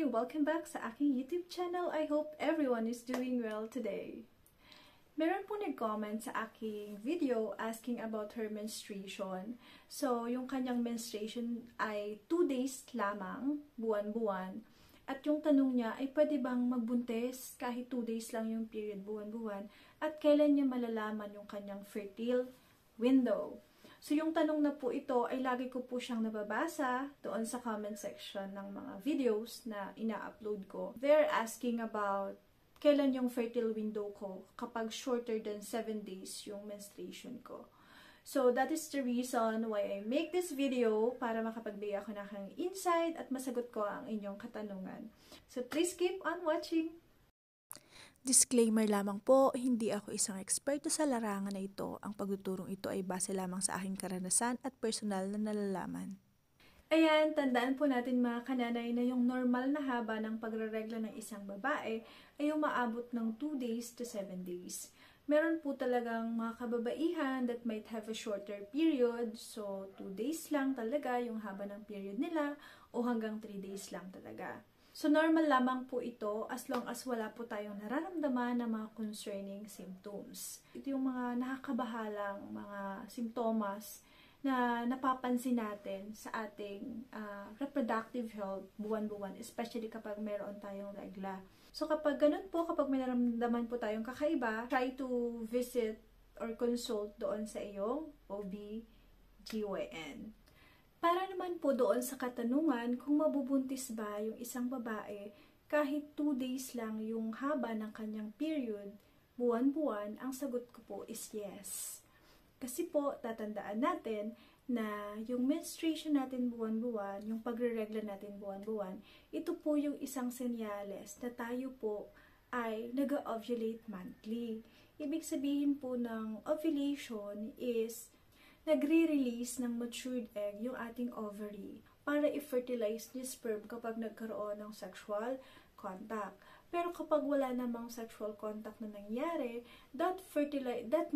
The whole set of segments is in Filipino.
Welcome back sa aking YouTube channel. I hope everyone is doing well today. Meron po nag-comment sa aking video asking about her menstruation. So, yung kanyang menstruation ay 2 days lamang, buwan-buwan. At yung tanong niya ay pwede bang magbuntis kahit 2 days lang yung period, buwan-buwan? At kailan niya malalaman yung kanyang fertile window? So, yung tanong na po ito ay lagi ko po siyang nababasa doon sa comment section ng mga videos na ina-upload ko. They're asking about kailan yung fertile window ko kapag shorter than 7 days yung menstruation ko. So, that is the reason why I make this video para makapagbigay ako ng insight at masagot ko ang inyong katanungan. So, please keep on watching! Disclaimer lamang po, hindi ako isang eksperto sa larangan na ito. Ang pagtuturong ito ay base lamang sa aking karanasan at personal na nalalaman. Ayan, tandaan po natin mga kananay na yung normal na haba ng pagreregla ng isang babae ay umaabot ng 2 days to 7 days. Meron po talagang mga kababaihan that might have a shorter period. So, 2 days lang talaga yung haba ng period nila o hanggang 3 days lang talaga. So, normal lamang po ito as long as wala po tayong nararamdaman na mga concerning symptoms. Ito yung mga nakakabahalang mga simptomas na napapansin natin sa ating reproductive health buwan-buwan, especially kapag meron tayong regla. So, kapag ganun po, kapag may nararamdaman po tayong kakaiba, try to visit or consult doon sa iyong OB/GYN. Para naman po doon sa katanungan kung mabubuntis ba yung isang babae kahit 2 days lang yung haba ng kanyang period, buwan-buwan, ang sagot ko po is yes. Kasi po, tatandaan natin na yung menstruation natin buwan-buwan, yung pagre-regla natin buwan-buwan, ito po yung isang senyales na tayo po ay nag-ovulate monthly. Ibig sabihin po ng ovulation is nagre-release ng matured egg yung ating ovary para i-fertilize ni sperm kapag nagkaroon ng sexual contact. Pero kapag wala namang sexual contact na nangyari, that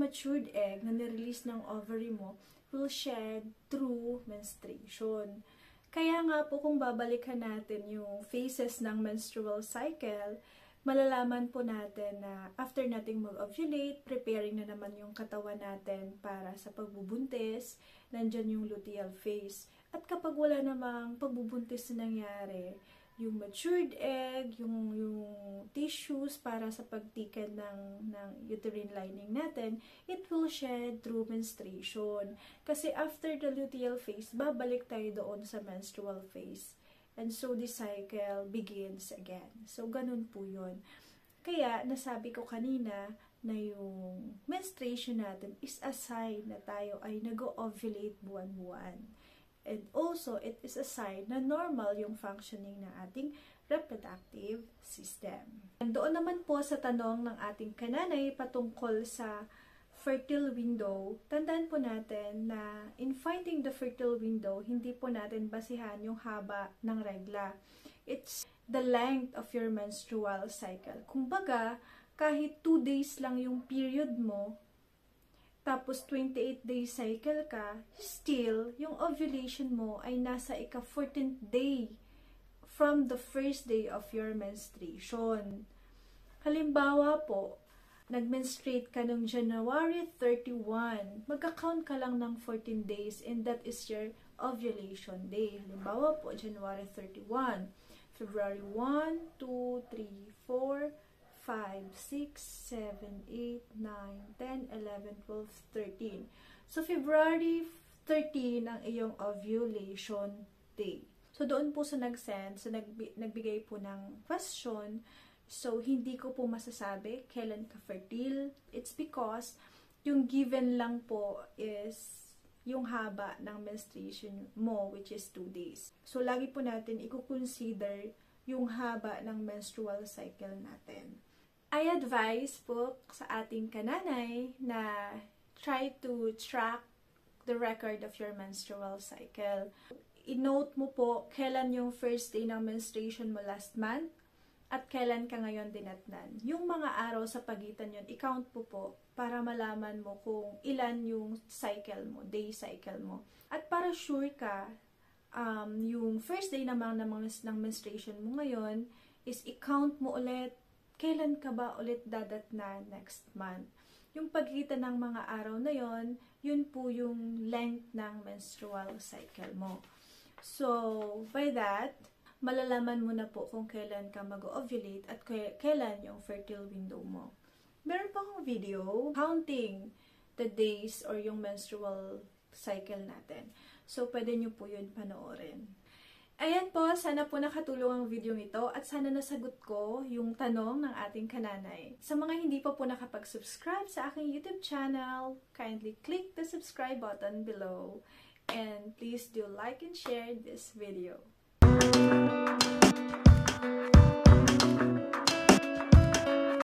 matured egg na nirelease ng ovary mo will shed through menstruation. Kaya nga po kung babalikan natin yung phases ng menstrual cycle, malalaman po natin na after nating mag-ovulate, preparing na naman yung katawan natin para sa pagbubuntis, nandyan yung luteal phase. At kapag wala namang pagbubuntis na nangyari, yung matured egg, yung tissues para sa pagtikan ng uterine lining natin, it will shed through menstruation. Kasi after the luteal phase, babalik tayo doon sa menstrual phase. And so, the cycle begins again. So, ganun po yun. Kaya, nasabi ko kanina na yung menstruation natin is a sign na tayo ay nag-ovulate buwan-buwan. And also, it is a sign na normal yung functioning ng ating reproductive system. And doon naman po sa tanong ng ating kananay patungkol sa fertile window, tandaan po natin na in finding the fertile window, hindi po natin basihan yung haba ng regla. It's the length of your menstrual cycle. Kumbaga, kahit 2 days lang yung period mo, tapos 28 day cycle ka, still, yung ovulation mo ay nasa ika-14th day from the first day of your menstruation. Halimbawa po, nag-menstruate ka noong January 31, magka-count ka lang ng 14 days and that is your ovulation day. Halimbawa po, January 31, February 1, 2, 3, 4, 5, 6, 7, 8, 9, 10, 11, 12, 13. So, February 13 ang iyong ovulation day. So, doon po sa nag-send, nagbigay po ng question. So, hindi ko po masasabi kailan ka fertile. It's because yung given lang po is yung haba ng menstruation mo, which is 2 days. So, lagi po natin i-consider yung haba ng menstrual cycle natin. I advise po sa ating kananay na try to track the record of your menstrual cycle. I-note mo po kailan yung first day ng menstruation mo last month at kailan ka ngayon dinatnan. Yung mga araw sa pagitan yun, i-count po para malaman mo kung ilan yung cycle mo, day cycle mo. At para sure ka yung first day naman ng menstruation mo ngayon is i-count mo ulit kailan ka ba ulit dadatna next month. Yung pagkita ng mga araw na yon, yun po yung length ng menstrual cycle mo. So, by that, malalaman mo na po kung kailan ka mag-ovulate at kailan yung fertile window mo. Meron pa akong video counting the days or yung menstrual cycle natin. So, pwede nyo po yun panoorin. Ayan po, sana po nakatulong ang video ito at sana nasagot ko yung tanong ng ating kananay. Sa mga hindi pa po nakapag-subscribe sa aking YouTube channel, kindly click the subscribe button below and please do like and share this video.